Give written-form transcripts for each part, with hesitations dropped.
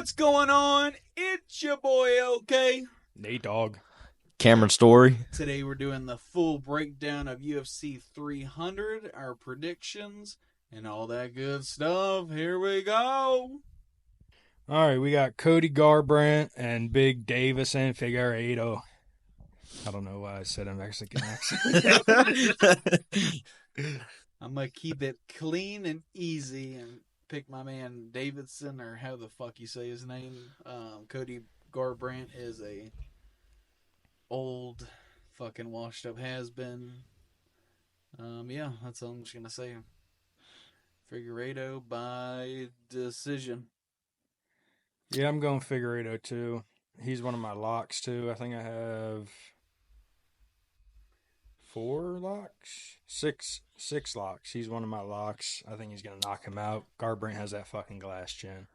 What's going on? It's your boy, OK. Nate Dog. Cameron Story. Today we're doing the full breakdown of UFC 300, our predictions, and all that good stuff. Here we go. All right, we got Cody Garbrandt and Big Davison Figueiredo. I don't know why I said a Mexican accent. I'm going to keep it clean and easy and pick my man Davidson, or how the fuck you say his name. Cody Garbrandt is a old fucking washed up has-been. Yeah, that's all I'm just going to say. Figueiredo by decision. Yeah, I'm going Figueiredo too. He's one of my locks too. I think I have 4 locks? 6 locks. He's one of my locks. I think he's going to knock him out. Garbrandt has that fucking glass chin.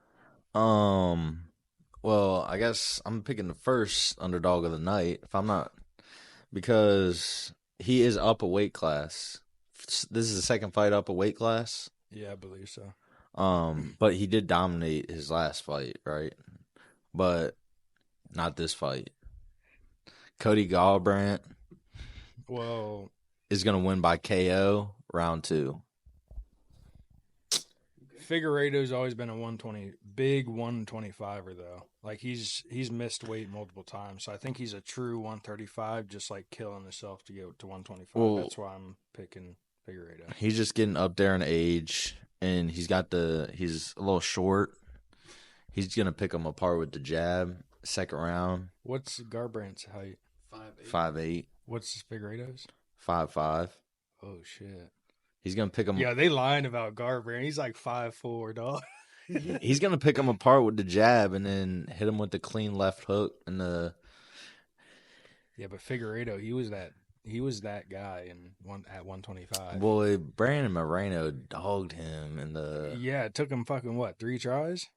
Well, I guess I'm picking the first underdog of the night. If I'm not, because he is up a weight class. This is the second fight up a weight class. Yeah, I believe so. But he did dominate his last fight, right? But not this fight. Cody Garbrandt is gonna win by KO round 2. Figueiredo's always been a big 125er though. Like he's missed weight multiple times, so I think he's a true 135, just like killing himself to get to 125. Well, that's why I'm picking Figueiredo. He's just getting up there in age, and he's a little short. He's gonna pick him apart with the jab. Second round. What's Garbrandt's height? 5'8". What's Figueiredo's? 5'5". Oh shit. He's gonna pick him. Yeah, they lying about Garbrandt. He's like 5'4", dog. He's gonna pick him apart with the jab and then hit him with the clean left hook and the. Yeah, but Figueiredo, he was that guy at 125. Boy, Brandon Moreno dogged him in the. Yeah, it took him fucking 3 tries.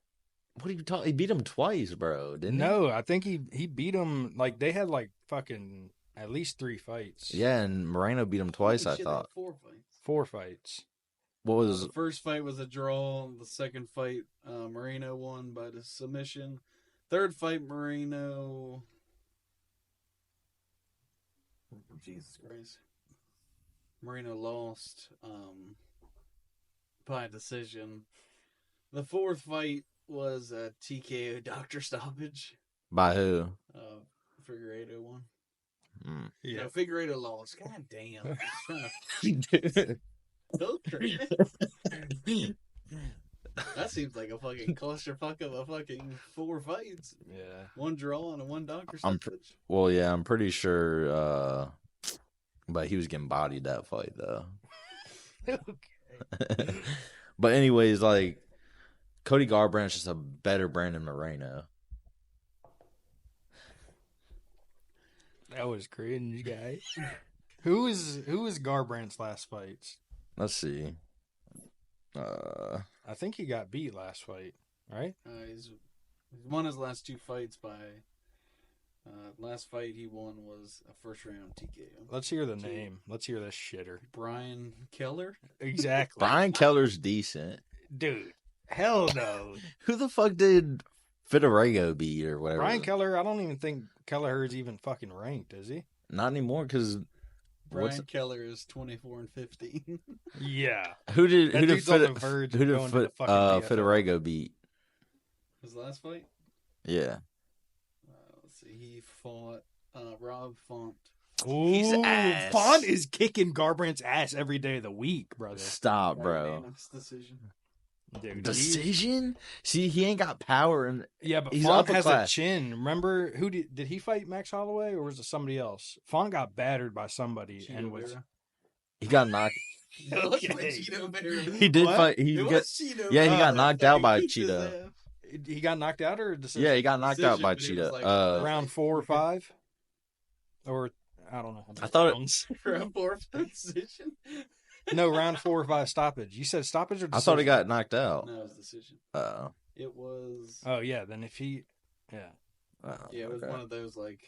What are you talking? He beat him twice, bro. Didn't he? No, I think he beat him. Like they had like fucking at least 3 fights. Yeah, and Moreno beat him twice. I thought 4 fights. 4 fights. What was the first fight was a draw. The second fight, Moreno won by the submission. Third fight, Moreno. Jesus Christ. Moreno lost by decision. The fourth fight was a TKO doctor stoppage. by who? Figueiredo won. Yeah, No, Figueiredo lost. God damn. That seems like a fucking clusterfuck of a fucking 4 fights. Yeah. 1 draw and a 1 doctor stoppage. Well, yeah, I'm pretty sure. But he was getting bodied that fight though. Okay. But anyways, like Cody Garbrandt's just a better Brandon Moreno. That was cringe, guys. Who is Garbrandt's last fights? Let's see. I think he got beat last fight, right? He's won his last 2 fights by. Last fight he won was a first round TKO. Let's hear the name. Let's hear this shitter. Brian Keller. Exactly. Brian Keller's decent. Dude, hell no. Who the fuck did Figueiredo beat or whatever? Brian Keller, I don't even think Kelleher's even fucking ranked, is he? Not anymore, because Brian Keller is 24-15. Yeah. who did Figueiredo Figueiredo beat? His last fight? Yeah. Let's see. He fought Rob Font. Ooh, He's ass. Font is kicking Garbrandt's ass every day of the week, brother. Stop, bro. Unanimous decision. Dude, Decision? See, he ain't got power. And yeah, but he's Font upper has class. a chin. Remember who did he fight Max Holloway or was it somebody else? Font got battered by somebody Cheeto and was Vera. he got knocked. It looks like Cheeto Vera. He did What? fight. It He was got, Cheeto yeah, he Vera. got knocked out by Kicked his Cheeto. ass. he got knocked out or decision? Yeah, he got knocked out by Decision, but it was Cheetah. like- round 4 or 5, or I don't know. I thought it- Rounds. For a 4th position. No, round 4 or 5 stoppage. You said stoppage or decision? I thought he got knocked out. No, it was decision. It It was. Oh yeah, then if he, yeah. Yeah, it was okay. one of those like,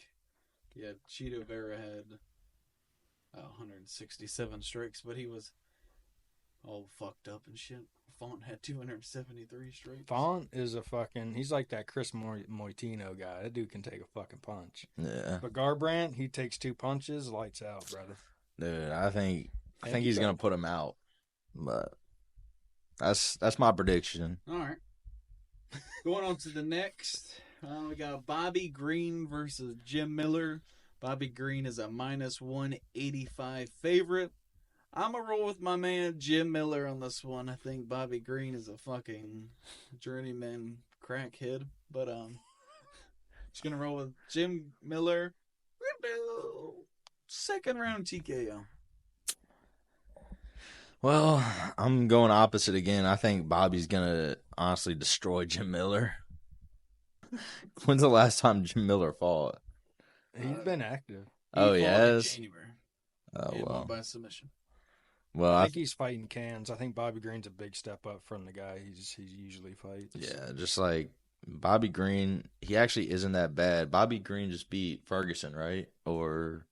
yeah, Cheeto Vera had 167 strikes, but he was all fucked up and shit. Font had 273 strikes. Font is a fucking. He's like that Chris Moitino guy. That dude can take a fucking punch. Yeah. But Garbrandt, he takes 2 punches, lights out, brother. Dude, I think Thank he's you. gonna put him out. But that's my prediction. All right. Going on to the next. We got Bobby Green versus Jim Miller. Bobby Green is a -185 favorite. I'm going to roll with my man Jim Miller on this one. I think Bobby Green is a fucking journeyman crackhead. But just going to roll with Jim Miller. Second round TKO. Well, I'm going opposite again. I think Bobby's gonna honestly destroy Jim Miller. When's the last time Jim Miller fought? He's been active. He Oh, fought in yes? January. Oh, And won well. by submission. Well, I think he's fighting cans. I think Bobby Green's a big step up from the guy he usually fights. yeah, just like Bobby Green, he actually isn't that bad. Bobby Green just beat Ferguson, right? Or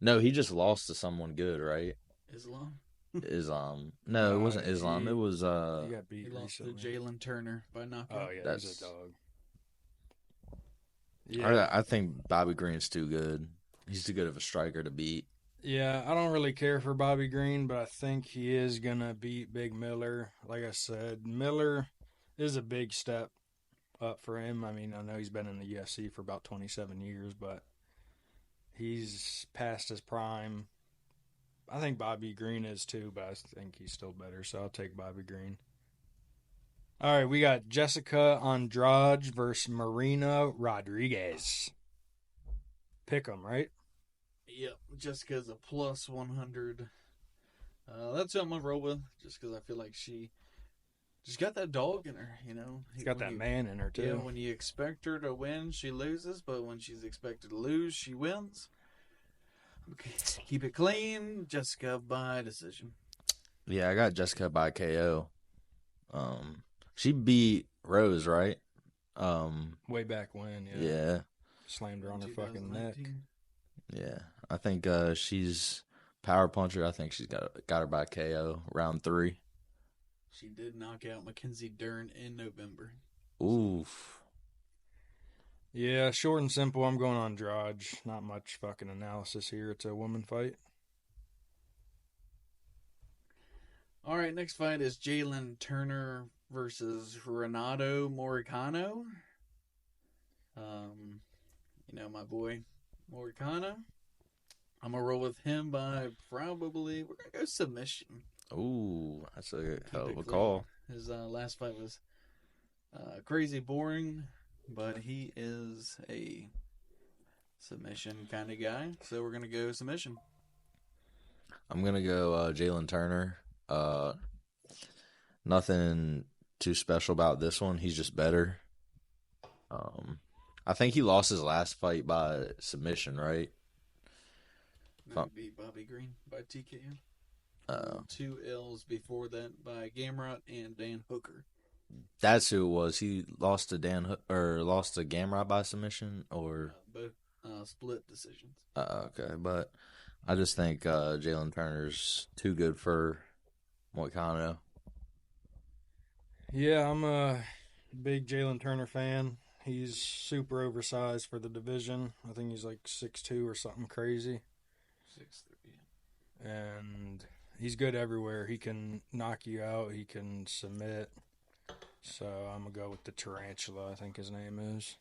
no, he just lost to someone good, right? Islam. Islam. No, it wasn't Islam. It was He got He beat lost to recently. Jalen Turner by knockout. Oh yeah, he's That's- a dog. Yeah, I think Bobby Green's too good. He's too good of a striker to beat. yeah. I don't really care for Bobby Green, but I think he is gonna beat Big Miller. Like I said, Miller is a big step up for him. I mean, I know he's been in the UFC for about 27 years, but he's past his prime. I think Bobby Green is too, but I think he's still better, so I'll take Bobby Green. All right, we got Jessica Andrade versus Marina Rodriguez. Pick 'em, right? Yep, Jessica's a +100. That's who I'm gonna roll with, just because I feel like she's got that dog in her. You know, She's got that man in her, too. Yeah, when you expect her to win, she loses, but when she's expected to lose, she wins. Okay. Keep it clean, Jessica by decision. Yeah, I got Jessica by KO. She beat Rose, right? Way back when, yeah. Yeah. Slammed her on her fucking neck. 2019. Yeah. I think she's power puncher. I think she's got her by KO round 3. She did knock out Mackenzie Dern in November. Oof. Yeah, short and simple. I'm going on Andrade. Not much fucking analysis here. It's a woman fight. All right, next fight is Jalen Turner versus Renato Moricano. My boy Moricano. I'm gonna roll with him by we're gonna go submission. Ooh, that's a hell of Keep a it call. clean. His last fight was crazy boring, but he is a submission kind of guy, so we're gonna go submission. I'm gonna go Jalen Turner. Nothing too special about this one. He's just better. I think he lost his last fight by submission, right? He beat Bobby Green by TKO. 2 L's before that by Gamrot and Dan Hooker. That's who it was. He lost to lost to Gamrot by submission, or Both split decisions. okay. But I just think Jalen Turner's too good for Moicano. Yeah, I'm a big Jalen Turner fan. He's super oversized for the division. I think he's like 6'2" or something crazy. 6'3". And he's good everywhere. He can knock you out. He can submit. So I'm going to go with the Tarantula, I think his name is.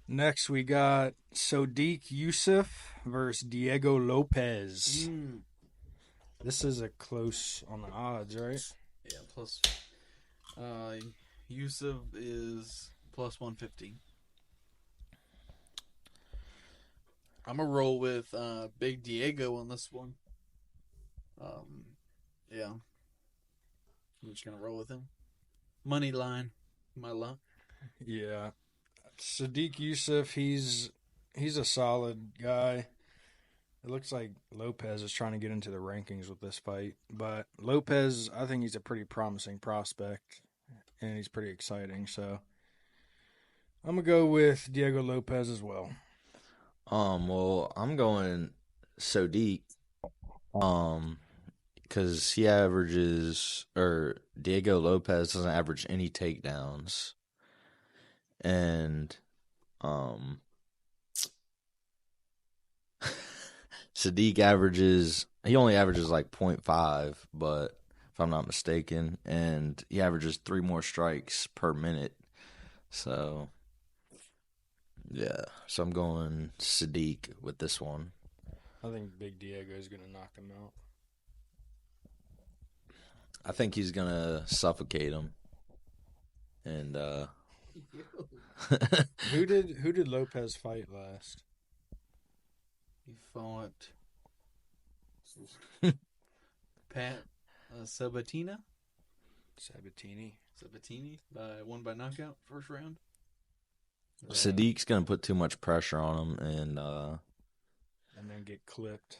Next, we got Sodiq Yusuf versus Diego Lopez. This is a close on the odds, right? Yeah, plus Yusuf is +115. I'm gonna roll with Big Diego on this one. Yeah, I'm just gonna roll with him. Money line, my luck. Yeah. Sadiq Yusuf, he's a solid guy. It looks like Lopez is trying to get into the rankings with this fight. But Lopez, I think he's a pretty promising prospect. And he's pretty exciting. So I'm going to go with Diego Lopez as well. Well, I'm going Sodiq. because he averages, or Diego Lopez doesn't average any takedowns, and Sadiq he only averages like 0.5, but if I'm not mistaken, and he averages 3 more strikes per minute. So, yeah. So I'm going Sadiq with this one. I think Big Diego is going to knock him out. I think he's going to suffocate him. And, Who did Lopez fight last? He fought Pat Sabatini won by knockout first round. Sadiq's going to put too much pressure on him and then get clipped.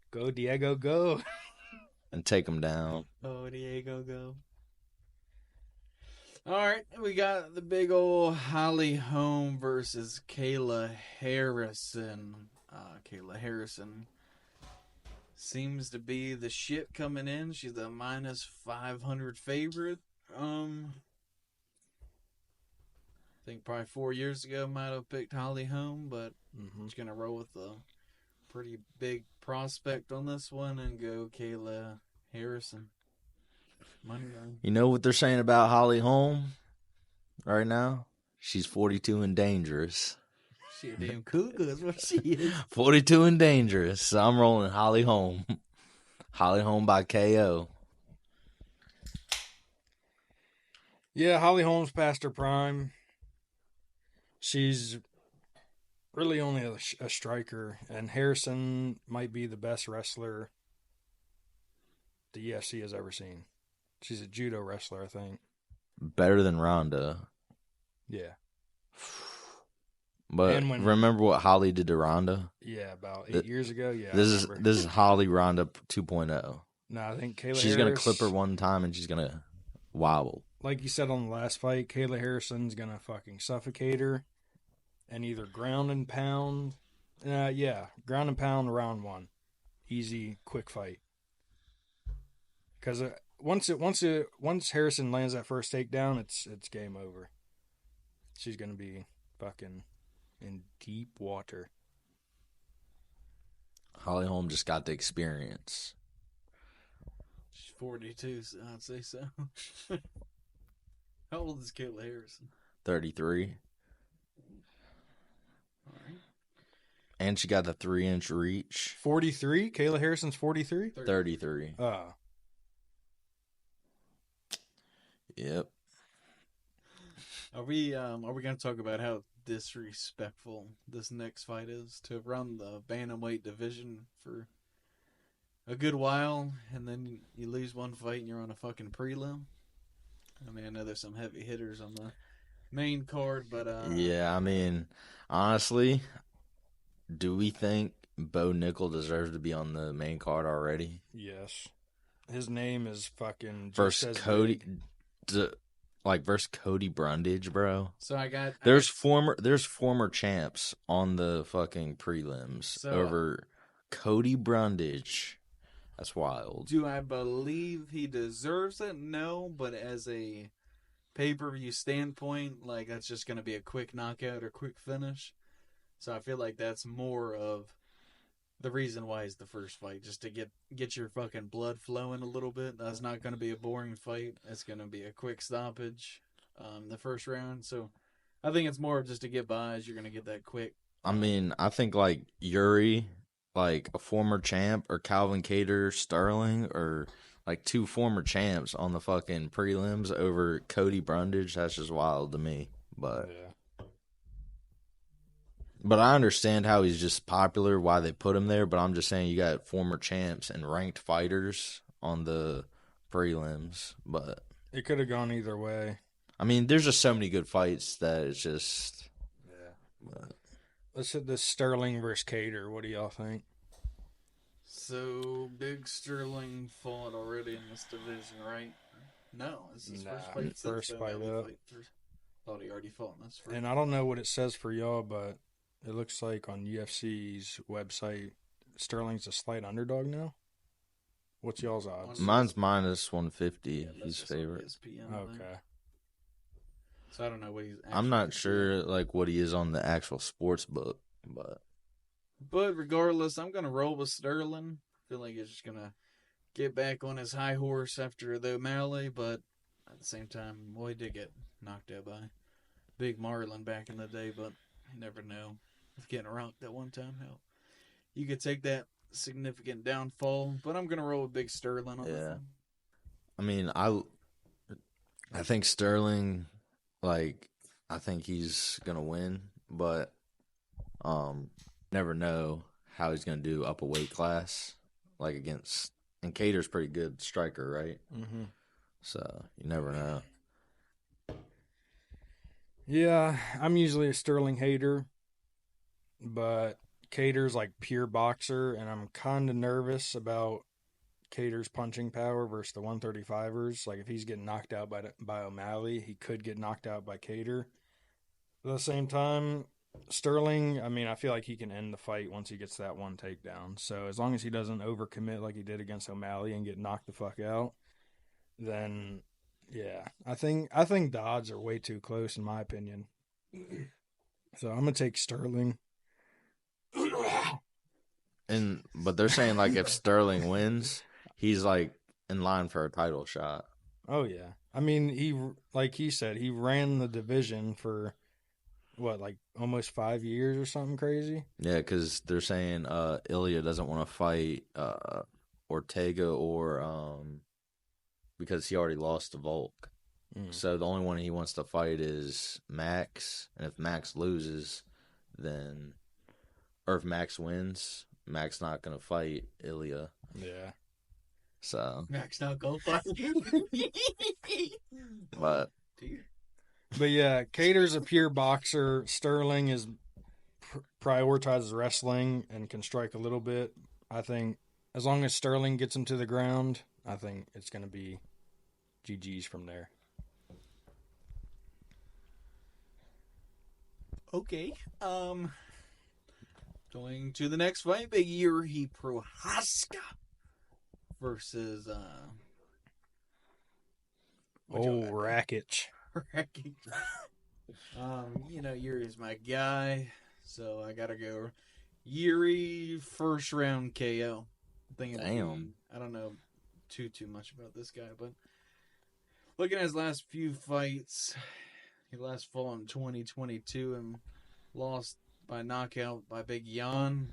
Go, Diego, go. And take him down. Oh, Diego, go. All right, we got the big old Holly Holm versus Kayla Harrison. Kayla Harrison seems to be the shit coming in. She's a minus 500 favorite. I think probably 4 years ago might have picked Holly Holm, but she's going to roll with a pretty big prospect on this one and go Kayla Harrison. Money line. You know what they're saying about Holly Holm right now? She's 42 and dangerous. She a damn cougar is what she is. 42 and dangerous. So I'm rolling Holly Holm. Holly Holm by KO. Yeah, Holly Holm's past her prime. She's really only a striker, and Harrison might be the best wrestler the UFC has ever seen. She's a judo wrestler, I think. Better than Ronda. Yeah. But remember what Holly did to Ronda? Yeah, about 8 years ago. Yeah, this is Holly Ronda 2.0. No, I think Kayla she's going to clip her one time and she's going to wobble. Like you said on the last fight, Kayla Harrison's going to fucking suffocate her and either ground and pound. Ground and pound round one. Easy, quick fight. Because once Harrison lands that first takedown, it's game over. She's gonna be fucking in deep water. Holly Holm just got the experience. She's 42, so I'd say so. How old is Kayla Harrison? 33. All right. And she got the 3-inch reach. 43? Kayla Harrison's 43? 33. Yep. Are we going to talk about how disrespectful this next fight is to run the bantamweight division for a good while and then you lose one fight and you're on a fucking prelim? I mean, I know there's some heavy hitters on the main card, but yeah, I mean, honestly, do we think Bo Nickel deserves to be on the main card already? Yes. His name is fucking versus Cody. Versus Cody Brundage, bro. So there's former champs on the fucking prelims over Cody Brundage. That's wild. Do I believe he deserves it? No, but as a pay-per-view standpoint, like that's just going to be a quick knockout or quick finish. So I feel like that's more of the reason why it's the first fight, just to get your fucking blood flowing a little bit. That's not going to be a boring fight. It's going to be a quick stoppage, the first round. So I think it's more just to get by as you're going to get that quick. I mean, I think like Yuri, like a former champ, or Calvin Kattar Sterling, or like two former champs on the fucking prelims over Cody Brundage. That's just wild to me. But yeah. But I understand how he's just popular, why they put him there. But I'm just saying you got former champs and ranked fighters on the prelims. But it could have gone either way. I mean, there's just so many good fights that it's just... Yeah. But let's hit this Sterling versus Kattar. What do y'all think? So, Big Sterling fought already in this division, right? No, this is first fight up. Thought he already fought in this first. And I don't know what it says for y'all, but it looks like on UFC's website, Sterling's a slight underdog now. What's y'all's odds? Mine's minus 150. Yeah, that's He's just on favorite. ESPN, I think. Okay. So I don't know what he's. I'm actually not gonna sure do. like what he is on the actual sports book, but But regardless, I'm gonna roll with Sterling. I feel like he's just gonna get back on his high horse after the O'Malley, but at the same time, well, he did get knocked out by Big Marlin back in the day, but you never know. With getting rocked at one time, hell, you could take that significant downfall. But I'm gonna roll with Big Sterling on this yeah. one. I mean, I think Sterling, like, I think he's gonna win, but never know how he's gonna do up a weight class, like against. And Cater's pretty good striker, right? Mm-hmm. So you never know. Yeah, I'm usually a Sterling hater, but Cater's like pure boxer, and I'm kind of nervous about Cater's punching power versus the 135ers. Like if he's getting knocked out by O'Malley, he could get knocked out by Cater. At the same time, Sterling, I mean, I feel like he can end the fight once he gets that one takedown. So as long as he doesn't overcommit like he did against O'Malley and get knocked the fuck out, then yeah, I think the odds are way too close in my opinion. So I'm gonna take Sterling. But they're saying like if Sterling wins, he's like in line for a title shot. Oh yeah, I mean he like he said he ran the division for what like almost 5 years or something crazy. Yeah, because they're saying Ilya doesn't want to fight Ortega or because he already lost to Volk. So the only one he wants to fight is Max, and if Max loses, then or if Max wins, Max not gonna fight Ilya. Yeah. So, Max not gonna fight. but But yeah, Cater's a pure boxer. Sterling is prioritizes wrestling and can strike a little bit. I think as long as Sterling gets him to the ground, I think it's going to be GG's from there. Okay. Going to the next fight, Big Yuri Prohaska versus Rakic. Rakic. Yuri's my guy, so I gotta go Yuri first round KO. Damn. I don't know too much about this guy, but looking at his last few fights, he last fought in 2022 and lost by knockout by Big Jan.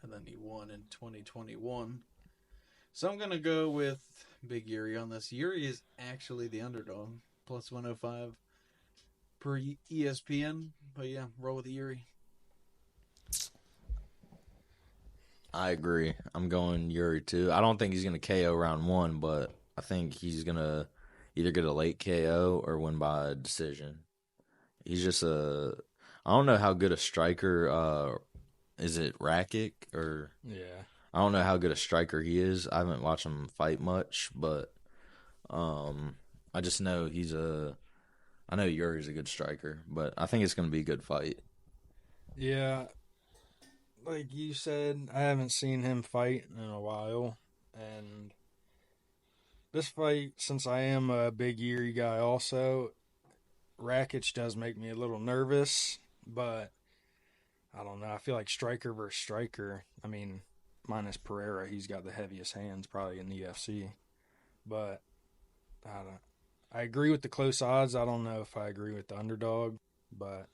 And then he won in 2021. So I'm going to go with Big Yuri on this. Yuri is actually the underdog. Plus 105 per ESPN. But yeah, roll with Yuri. I agree. I'm going Yuri too. I don't think he's gonna KO round one, but I think he's gonna either get a late KO or win by decision. He's just I don't know how good a striker. Is it Rakic or? Yeah. I don't know how good a striker he is. I haven't watched him fight much, but I just know I know Yuri's a good striker, but I think it's gonna be a good fight. Yeah. Like you said, I haven't seen him fight in a while, and this fight, since I am a big Yuri guy also, Rakic does make me a little nervous, but I don't know. I feel like striker versus striker. I mean, minus Pereira, he's got the heaviest hands probably in the UFC. But I agree with the close odds. I don't know if I agree with the underdog, but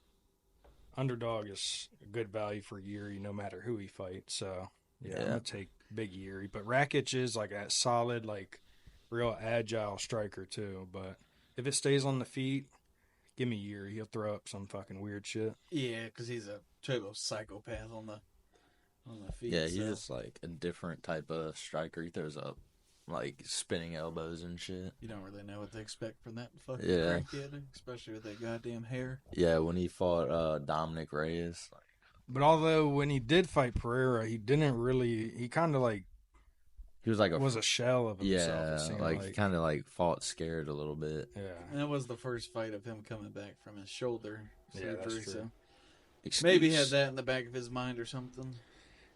underdog is a good value for Yuri no matter who he fights. So yeah, I'm gonna take big Yuri. But Rakic is like a solid, like real agile striker too. But if it stays on the feet, give me Yuri. He'll throw up some fucking weird shit. Yeah, because he's a total psychopath on the feet. Yeah, he's just like a different type of striker. He throws up like spinning elbows and shit. You don't really know what to expect from that fucking Yeah. crackhead, especially with that goddamn hair. Yeah, when he fought Dominic Reyes. But although when he did fight Pereira, he didn't really. He kind of like He was like was a shell of himself. It seemed he kind of like fought scared a little bit. Yeah. And that was the first fight of him coming back from his shoulder surgery. Yeah, that's true. So maybe he had that in the back of his mind or something.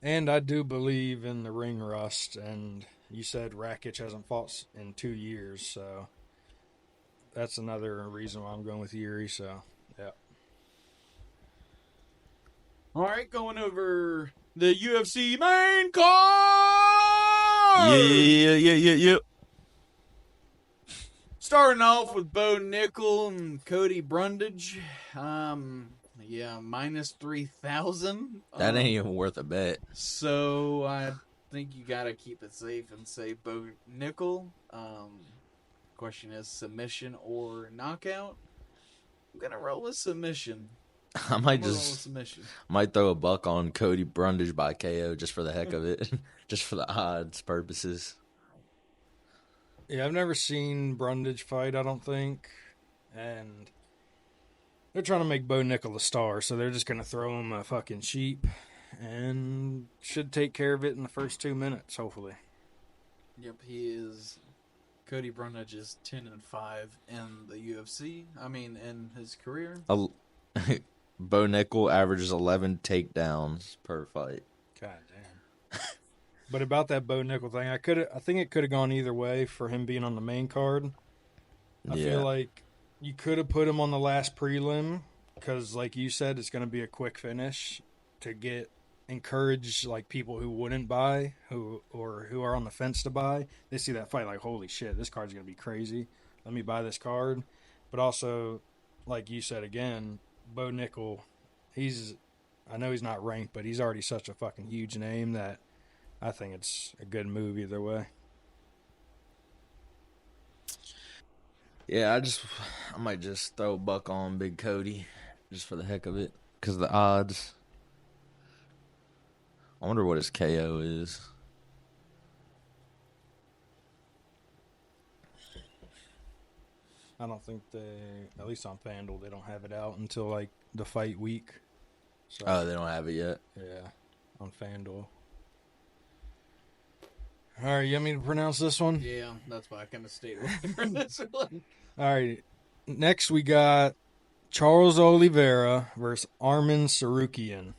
And I do believe in the ring rust. And you said Rakic hasn't fought in 2 years, so that's another reason why I'm going with Yuri. So, yeah. All right, going over the UFC main card. Yeah. Starting off with Bo Nickel and Cody Brundage. Minus 3,000. That ain't even worth a bet. So I think you got to keep it safe and say Bo Nickel. Question is submission or knockout. I'm gonna roll with submission. I might might throw a buck on Cody Brundage by KO just for the heck of it, just for the odds purposes. Yeah, I've never seen Brundage fight, I don't think. And they're trying to make Bo Nickel a star, so they're just going to throw him a fucking sheep and should take care of it in the first 2 minutes, hopefully. Yep, he is. Cody Brundage is 10-5 in the UFC. I mean, in his career. Bo Nickel averages 11 takedowns per fight. God damn. But about that Bo Nickel thing, I think it could have gone either way for him being on the main card. I feel like you could have put him on the last prelim because, like you said, it's going to be a quick finish to encourage like people who wouldn't buy who are on the fence to buy. They see that fight like, holy shit, this card's going to be crazy. Let me buy this card. But also, like you said again, Bo Nickel, I know he's not ranked, but he's already such a fucking huge name that I think it's a good move either way. Yeah, I might just throw a buck on Big Cody just for the heck of it because of the odds. I wonder what his KO is. I don't think at least on FanDuel, they don't have it out until like the fight week. So, they don't have it yet? Yeah, on FanDuel. All right, you want me to pronounce this one? Yeah, that's why I kind of stayed away from this one. All right, next we got Charles Oliveira versus Arman Tsarukyan.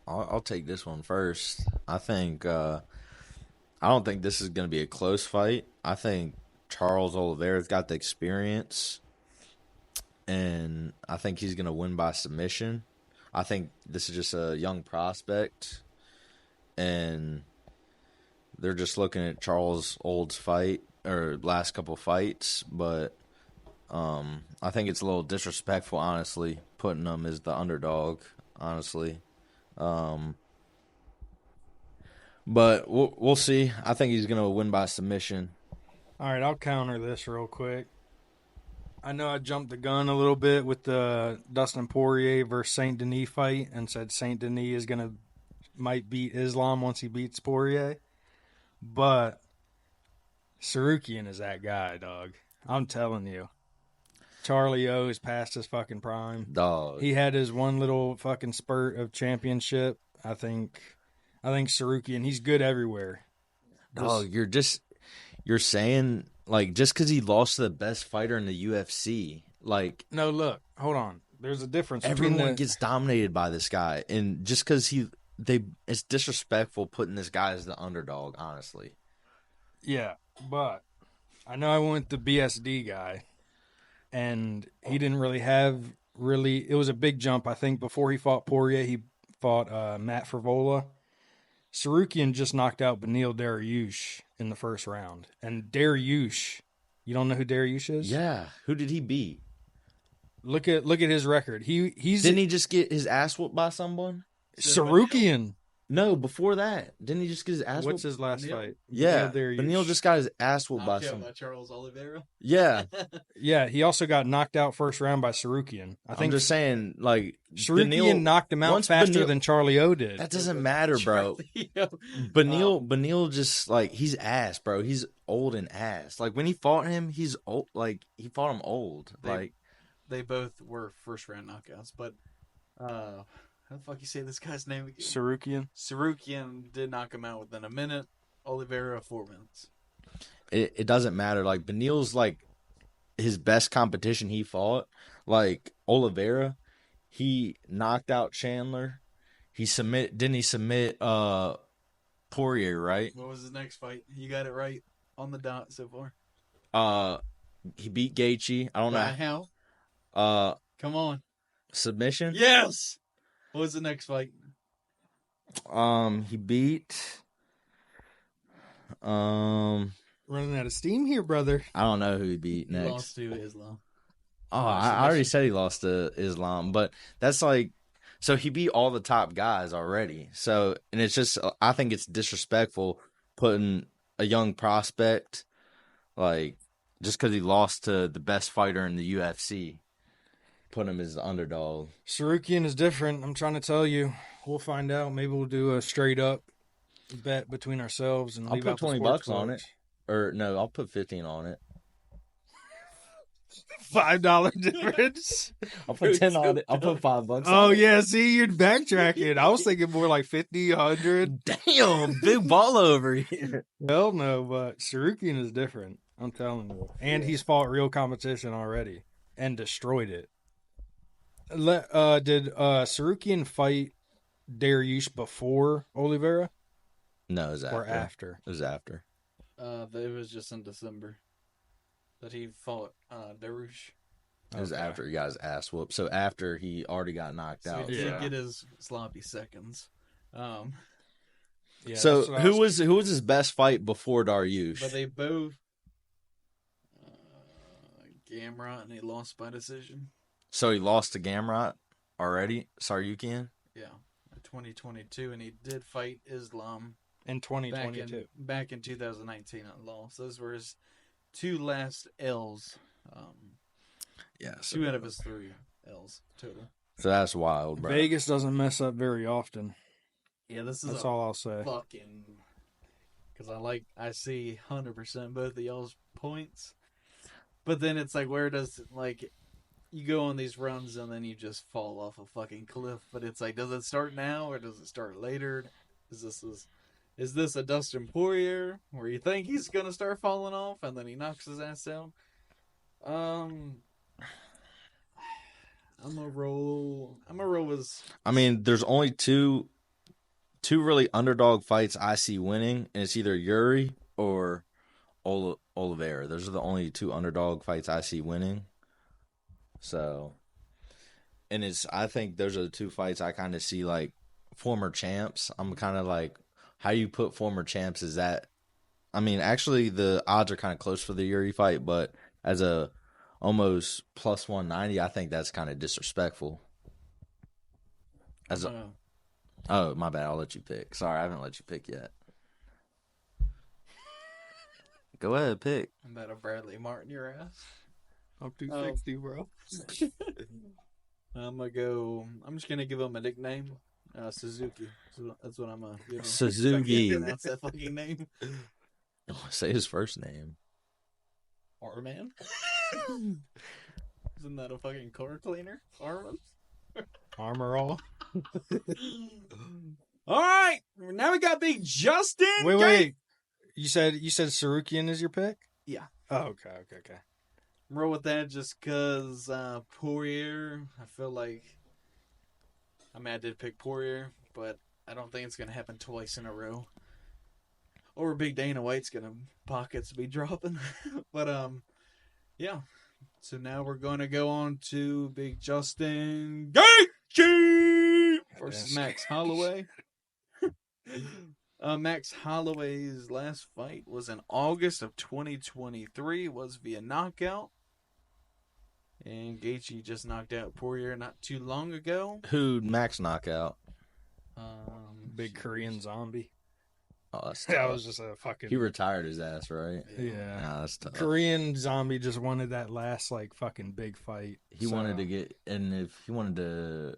I'll take this one first. I don't think this is going to be a close fight. I think Charles Oliveira's got the experience, and I think he's going to win by submission. I think this is just a young prospect, and they're just looking at Charles Old's fight or last couple fights, but I think it's a little disrespectful, honestly, putting him as the underdog, honestly. But we'll see. I think he's going to win by submission. All right, I'll counter this real quick. I know I jumped the gun a little bit with the Dustin Poirier versus Saint Denis fight and said Saint Denis might beat Islam once he beats Poirier. But Tsarukyan is that guy, dog. I'm telling you. Charlie O is past his fucking prime. Dog. He had his one little fucking spurt of championship. I think Tsarukyan, he's good everywhere. Dog, you're saying, like, just because he lost to the best fighter in the UFC, like... No, look, hold on. There's a difference. Everyone gets dominated by this guy, and just because it's disrespectful putting this guy as the underdog, honestly. Yeah, but I know I went the BSD guy, and he didn't really it was a big jump. I think before he fought Poirier, he fought Matt Frivola. Tsarukyan just knocked out Beneil Dariush in the first round. And Dariush, you don't know who Dariush is? Yeah. Who did he beat? Look at his record. Didn't he just get his ass whooped by someone? Tsarukyan. No, before that. Didn't he just get his ass whooped? What's his last fight? Yeah. Beneil just got his ass whooped by someone. Charles Oliveira? Yeah. Yeah, he also got knocked out first round by Tsarukyan. I'm just saying, like, Tsarukyan knocked him out faster than Charlie O did. That doesn't matter, bro. Beneil just, like, he's ass, bro. He's old and ass. Like, when he fought him, he's old. Like, he fought him old. They both were first round knockouts, but how the fuck you say this guy's name again? Tsarukyan did knock him out within a minute. Oliveira 4 minutes. It doesn't matter. Like, Beneil's, like, his best competition he fought. Like, Oliveira, he knocked out Chandler. Didn't he submit Poirier, right? What was his next fight? You got it right on the dot so far. He beat Gaethje. I don't By know. how? Come on. Submission? Yes. What was the next fight? He beat Running out of steam here, brother. I don't know who he beat He next. lost to Islam. Oh, I already said he lost to Islam, but that's like, so he beat all the top guys already. So, and it's just, I think it's disrespectful putting a young prospect, like, just because he lost to the best fighter in the UFC, put him as the underdog. Sarukian is different. I'm trying to tell you. We'll find out. Maybe we'll do a straight up bet between ourselves and I'll leave put out the $20 sports on books. it. Or no, I'll put 15 on it. $5 difference. I'll put 10 on it. I'll put $5 Oh on it. yeah, see, you're backtracking. I was thinking more like 50, 100. Damn, big ball over here. Hell no, but Sarukian is different. I'm telling you. And he's fought real competition already and destroyed it. Did Sarukian fight Dariush before Oliveira No, it was after. or after? It was after. It was just in December that he fought Darush. It was Okay. after he got his ass whooped. So after he already got knocked So out. he did Yeah. get his sloppy seconds. Yeah, So that's what I who was his best fight before Dariush? But they both Gamrot, and he lost by decision. So he lost to Gamrot already? Saryukian? Yeah, in 2022, and he did fight Islam in back 2022? back in 2019 and lost. Those were his two last L's. Yeah. Two out of his 3 L's total. So that's wild, bro. Vegas doesn't mess up very often. Yeah, this is That's a all I'll say. fucking, because I see 100% both of y'all's points, but then it's like, where does, like, you go on these runs and then you just fall off a fucking cliff? But it's like, does it start now or does it start later? Is this a Dustin Poirier where you think he's gonna start falling off and then he knocks his ass out? I'm a roll with. I mean, there's only two really underdog fights I see winning, and it's either Yuri or Oliveira. Those are the only 2 underdog fights I see winning. So, and I think those are the 2 fights I kind of see like former champs. I'm kind of like, how you put former champs is that? I mean, actually, the odds are kind of close for the Yuri fight, but as a almost plus 190, I think that's kind of disrespectful. Oh, my bad. I'll let you pick. Sorry, I haven't let you pick yet. Go ahead, pick. I'm about a Bradley Martin your ass. I'm 260, bro. I'm just gonna give him a nickname, Suzuki. So that's what I'm gonna give him. Suzuki. I can't pronounce that fucking name. Say his first name. Arman. Isn't that a fucking car cleaner? Arman. Armor all. All right, now we got Big Justin. Wait. You said Sarukian is your pick? Yeah. Oh, okay. Roll with that just because Poirier, I feel like, I did pick Poirier, but I don't think it's going to happen twice in a row. Or Big Dana White's going to pockets be dropping. But, yeah. So now we're going to go on to Big Justin Gaethje versus Max Holloway. Max Holloway's last fight was in August of 2023. Was via knockout. And Gaethje just knocked out Poirier not too long ago. Who'd Max knock out? Big Korean zombie. Oh, that's That tough. was just a fucking. He retired his ass, right? Yeah. Nah, that's tough. Korean zombie just wanted that last like fucking big fight. He wanted to get, and if he wanted to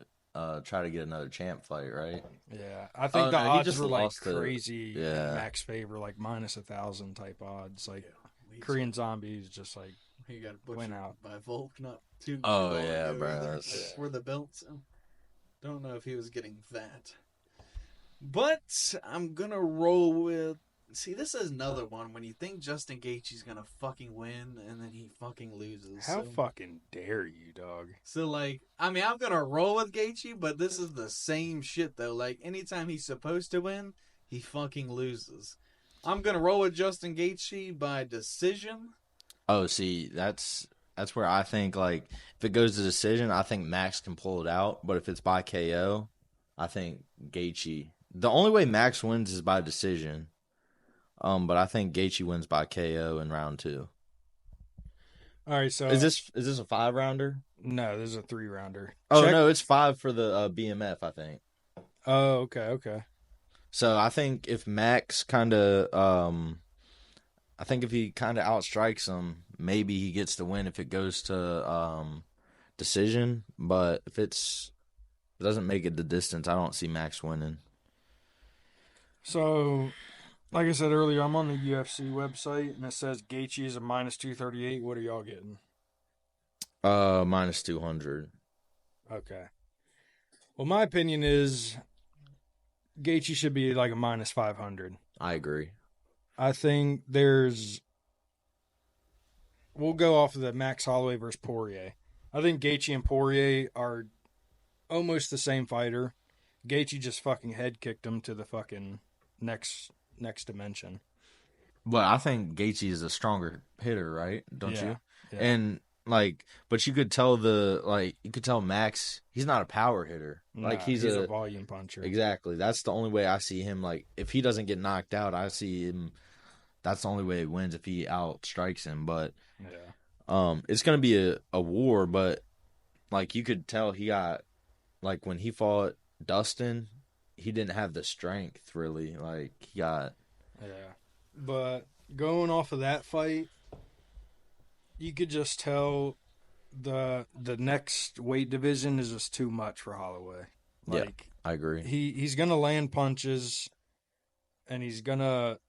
try to get another champ fight, right? Yeah, I think Oh, the no, he odds just were like lost to- crazy. yeah. In Max favor, like minus 1,000 type odds. Like Yeah, Korean zombies, just like he got butchered went out. by Volk not too Oh, long yeah, ago bro, either. that's- For the belt. So don't know if he was getting that. But I'm gonna roll with See, this is another one when you think Justin Gaethje's gonna fucking win and then he fucking loses. How fucking dare you, dog? So, like, I mean, I'm gonna roll with Gaethje, but this is the same shit though. Like, anytime he's supposed to win, he fucking loses. I'm gonna roll with Justin Gaethje by decision. Oh, see, that's where I think, like, if it goes to decision, I think Max can pull it out. But if it's by KO, I think Gaethje. The only way Max wins is by decision. But I think Gaethje wins by KO in round 2. All right, so Is this a 5-rounder? No, this is a 3-rounder. Oh no, it's 5 for the BMF, I think. Oh, okay. So I think if Max kind of, I think if he kind of outstrikes him, maybe he gets the win if it goes to decision. But if it doesn't make it the distance, I don't see Max winning. So, like I said earlier, I'm on the UFC website and it says Gaethje is a -238. What are y'all getting? -200. Okay. Well, my opinion is Gaethje should be like a -500. I agree. I think we'll go off of the Max Holloway versus Poirier. I think Gaethje and Poirier are almost the same fighter. Gaethje just fucking head kicked him to the fucking next dimension. But I think Gaethje is a stronger hitter, right? Don't you? Yeah. And like, but you could tell Max, he's not a power hitter. Like he's a volume puncher. Exactly. That's the only way I see him. Like if he doesn't get knocked out, I see him. That's the only way he wins if he outstrikes him. But it's gonna be a war. But like you could tell he got, like when he fought Dustin, he didn't have the strength really. Like he got. Yeah. But going off of that fight, you could just tell the next weight division is just too much for Holloway. Like I agree. He's gonna land punches and he's gonna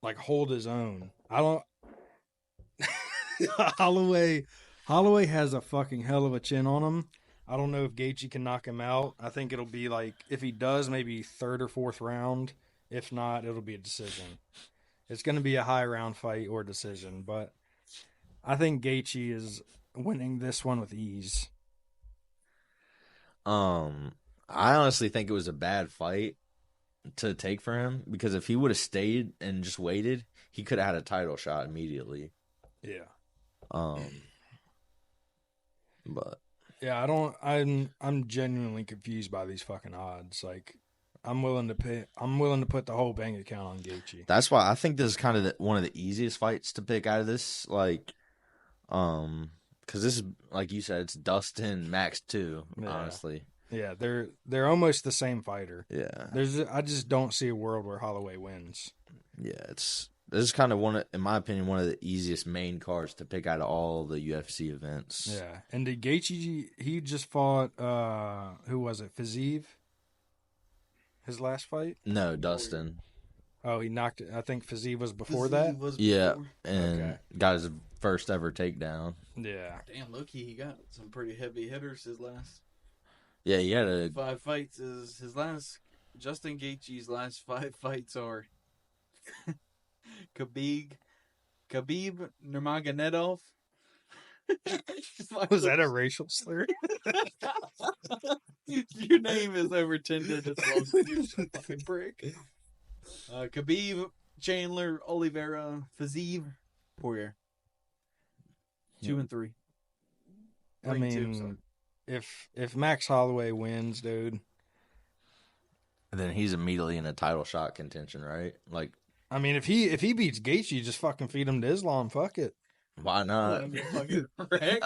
like hold his own. I don't Holloway has a fucking hell of a chin on him. I don't know if Gaethje can knock him out. I think it'll be like, if he does, maybe 3rd or 4th round. If not, it'll be a decision. It's going to be a high round fight or decision, but I think Gaethje is winning this one with ease. I honestly think it was a bad fight to take for him, because if he would have stayed and just waited, he could have had a title shot immediately. Yeah. But yeah, I'm genuinely confused by these fucking odds. Like, I'm willing to put the whole bank account on Gaethje. that's why I think this is kind of one of the easiest fights to pick out of this. Like, because this is, like you said, it's Dustin Max too. Yeah. Honestly, yeah, they're almost the same fighter. Yeah, I just don't see a world where Holloway wins. Yeah, this is kind of in my opinion, one of the easiest main cards to pick out of all the UFC events. Yeah, and did Gaethje, he just fought who was it? Fiziev? His last fight? No, Dustin. Oh, he knocked it. I think Fiziev was before that. Yeah, and got his first ever takedown. Yeah. Damn, low-key, he got some pretty heavy hitters his last. Yeah, he had 5 fights. Is his last. Justin Gaethje's last 5 fights are Khabib Nurmagomedov. Was that a racial slur? Your name is over 10 digits long. You fucking prick. Khabib, Chandler, Oliveira, Fiziev, Poirier. 2 and 3. I mean, if Max Holloway wins, dude, then he's immediately in a title shot contention, right? Like, I mean, if he beats Gaethje, just fucking feed him to Islam. Fuck it. Why not?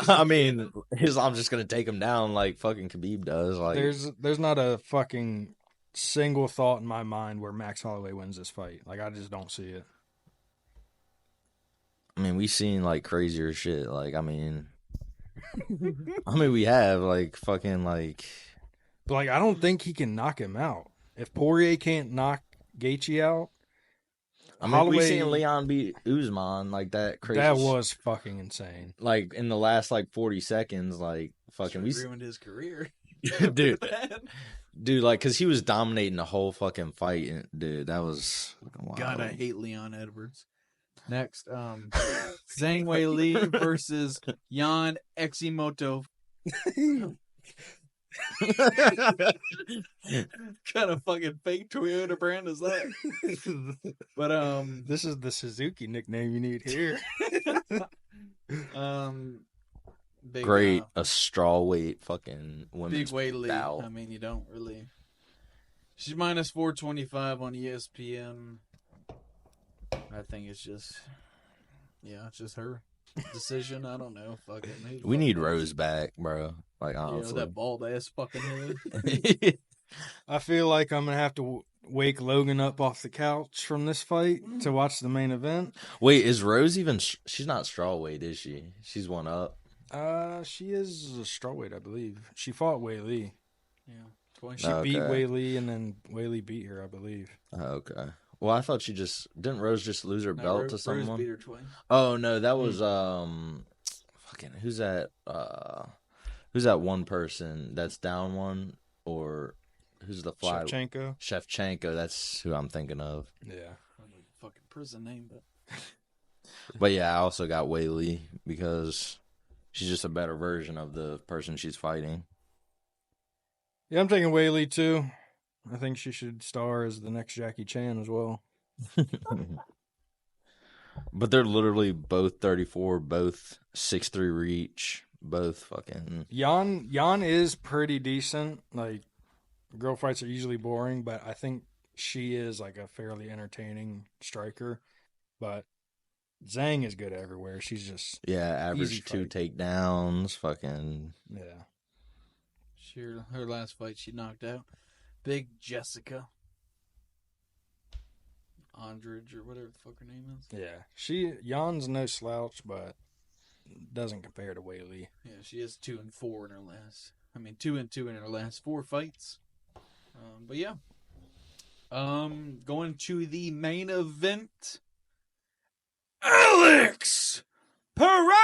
I mean, Islam's just gonna take him down like fucking Khabib does. Like, there's not a fucking single thought in my mind where Max Holloway wins this fight. Like, I just don't see it. I mean, we've seen like crazier shit. Like, I mean, we have like fucking like. But like, I don't think he can knock him out. If Poirier can't knock Gaethje out. I mean, we seen Leon beat Usman like that. Crazy. That was fucking insane. Like in the last like 40 seconds, like fucking ruined his career, dude. Dude, like, cause he was dominating the whole fucking fight, and dude, that was Wow. God, I hate Leon Edwards. Next, Zhang Wei Li versus Yan Eximoto. What kind of fucking fake Toyota brand is that? But This is the Suzuki nickname you need here. big, Great, a straw weight fucking women's Big Wei Li. bout. I mean, you don't really. She's minus 425 on ESPN. I think it's just, it's just her decision. I don't know. Fucking. We need Rose back, bro. Like, honestly. That bald ass fucking head. I feel like I'm going to have to wake Logan up off the couch from this fight to watch the main event. Wait, is Rose even? She's not straw weight, is she? She's one up. She is a strawweight, I believe. She fought Wei Li. Yeah, She beat Wei Li, and then Wei Li beat her, I believe. Okay. Well, I thought she didn't Rose just lose her belt to someone? Rose beat her twice. Oh no, that was fucking who's that? Who's that one person that's down one, or who's the fly? Shevchenko. That's who I'm thinking of. Yeah. Fucking prison name, But yeah, I also got Wei Li because she's just a better version of the person she's fighting. Yeah, I'm taking Wei Li too. I think she should star as the next Jackie Chan as well. But they're literally both 34, both 6'3" reach, both fucking. Yan is pretty decent. Like, girl fights are usually boring, but I think she is like a fairly entertaining striker. But Zhang is good everywhere. She's just average 2 takedowns, fucking. Yeah. Sure, her last fight she knocked out Big Jessica Andridge or whatever the fuck her name is. Yeah, Yan's no slouch, but doesn't compare to Wei Li. Yeah, she is 2-4 in her last. 2-2 in her last 4 fights. But yeah, going to the main event. Alex Pereira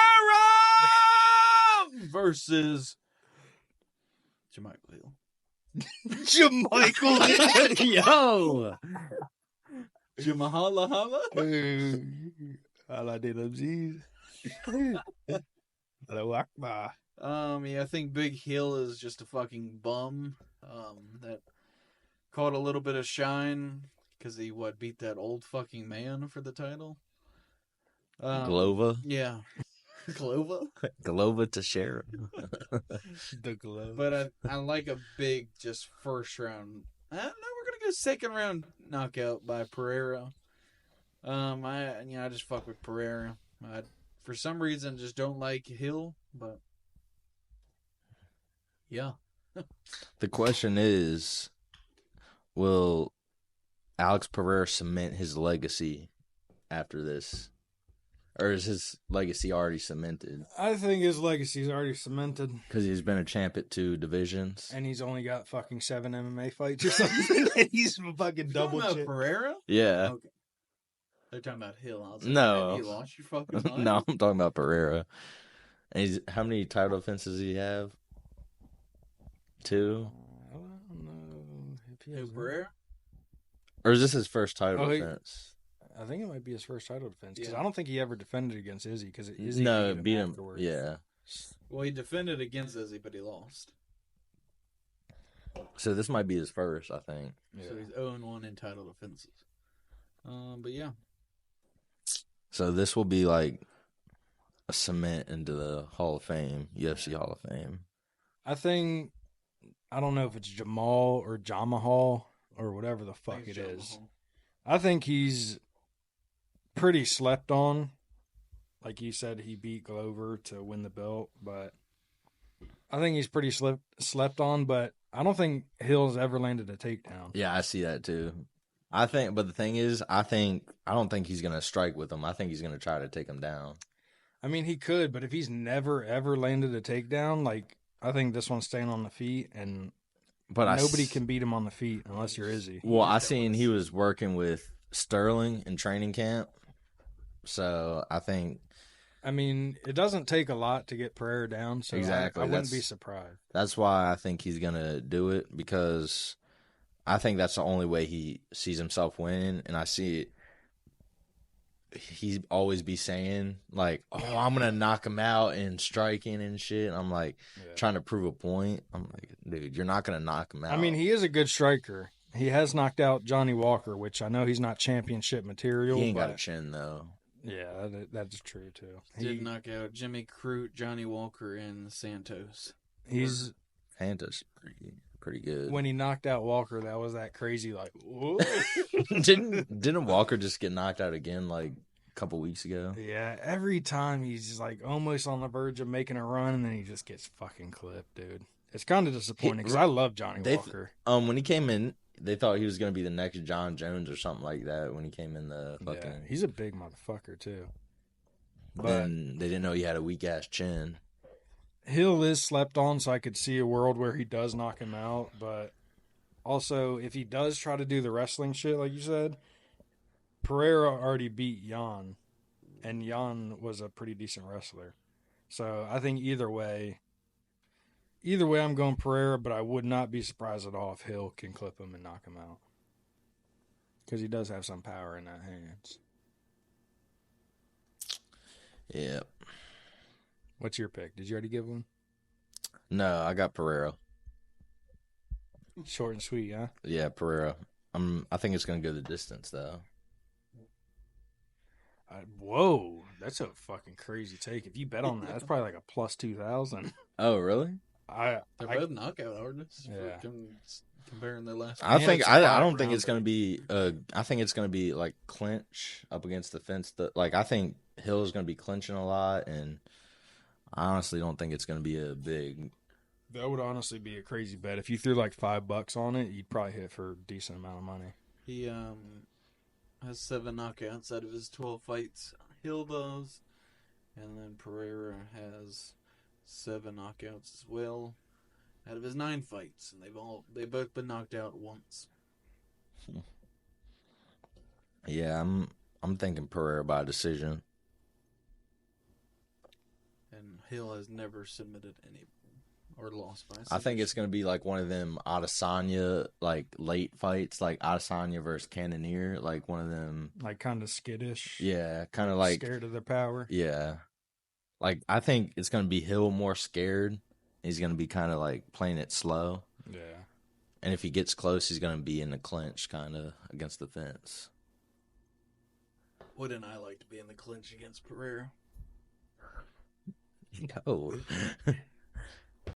versus Jermichael Hill. Jermichael Hill. Yo! Jamahala Hala? Allah de Labziz. Hello, Akbar. I think Big Hill is just a fucking bum. That caught a little bit of shine because he beat that old fucking man for the title. Glova? Yeah. Glova? Glova Teixeira. The Glova. But I like a big just first round. No, we're gonna go second round knockout by Pereira. I just fuck with Pereira. I for some reason just don't like Hill, but yeah. The question is, will Alex Pereira cement his legacy after this? Or is his legacy already cemented? I think his legacy is already cemented. Because he's been a champ at 2 divisions. And he's only got fucking 7 MMA fights or something. He's fucking double champ. Pereira? Yeah. Okay. They're talking about Hill. I was no. You lost your fucking mind? No, I'm talking about Pereira. And how many title defenses does he have? 2? I don't know if he Who, has Pereira? Or is this his first title defense? I think it might be his first title defense because I don't think he ever defended against Izzy because Izzy beat him afterwards. Yeah. Well, he defended against Izzy, but he lost. So this might be his first, I think. Yeah. So he's 0-1 in title defenses. But yeah. So this will be like a cement into the Hall of Fame, UFC Hall of Fame. I don't know if it's Jamal or Jamahal or whatever the fuck it is. I think he's pretty slept on. Like you said, he beat Glover to win the belt, but I think he's pretty slept on, but I don't think Hill's ever landed a takedown. Yeah, I see that too. But the thing is, I don't think he's going to strike with him. I think he's going to try to take him down. I mean, he could, but if he's never, ever landed a takedown, like, I think this one's staying on the feet, and nobody can beat him on the feet unless you're Izzy. Well, I seen he was working with Sterling in training camp, so I think... I mean, it doesn't take a lot to get Pereira down, so exactly. I wouldn't be surprised. That's why I think he's going to do it, because I think that's the only way he sees himself winning, and I see it. He always be saying like, "Oh, I'm gonna knock him out in striking and shit." And I'm like Yeah. trying to prove a point. I'm like, dude, you're not gonna knock him out. I mean, he is a good striker. He has knocked out Johnny Walker, which I know he's not championship material. He ain't got a but chin though. yeah, that's true too. Did knock out Jimmy Crute, Johnny Walker, and Santos. He's Fanta's pretty good. when he knocked out Walker, that was that crazy like, whoa. didn't Walker just get knocked out again like a couple weeks ago? Yeah, every time he's just like almost on the verge of making a run, and then he just gets fucking clipped, dude. It's kind of disappointing because I love Johnny Walker. When he came in, they thought he was gonna be the next John Jones or something like that. When he came in the fucking, Yeah, he's a big motherfucker too. But then they didn't know he had a weak ass chin. Hill is slept on, so I could see a world where he does knock him out. But also, if he does try to do the wrestling shit, like you said, Pereira already beat Jan, and Jan was a pretty decent wrestler. So I think either way, I'm going Pereira, but I would not be surprised at all if Hill can clip him and knock him out. Because he does have some power in that hands. Yep. What's your pick? Did you already give one? No, I got Pereira. Short and sweet, huh? Yeah, Pereira. I think it's gonna go the distance though. Whoa, that's a fucking crazy take. If you bet on that, that's probably like a plus 2,000. Oh, really? They're both knockout artists. Yeah. Comparing their last. I think it's I don't think five it's gonna be. I think it's gonna be like clinch up against the fence. Like I think Hill's gonna be clinching a lot, and I honestly don't think it's gonna be a big. That would honestly be a crazy bet. If you threw like $5 on it, you'd probably hit for a decent amount of money. He has 7 knockouts out of his 12 fights. Hill does, and then Pereira has 7 knockouts as well out of his 9 fights, and they've both been knocked out once. Yeah, I'm thinking Pereira by decision. And Hill has never submitted any or lost by submission. I think it's gonna be like one of them Adesanya like late fights, like Adesanya versus Cannonier, like one of them. Like kind of skittish. Yeah, kind of like scared of their power. Yeah, like I think it's gonna be Hill more scared. He's gonna be kind of like playing it slow. Yeah. And if he gets close, he's gonna be in the clinch, kind of against the fence. Wouldn't I like to be in the clinch against Pereira? Oh,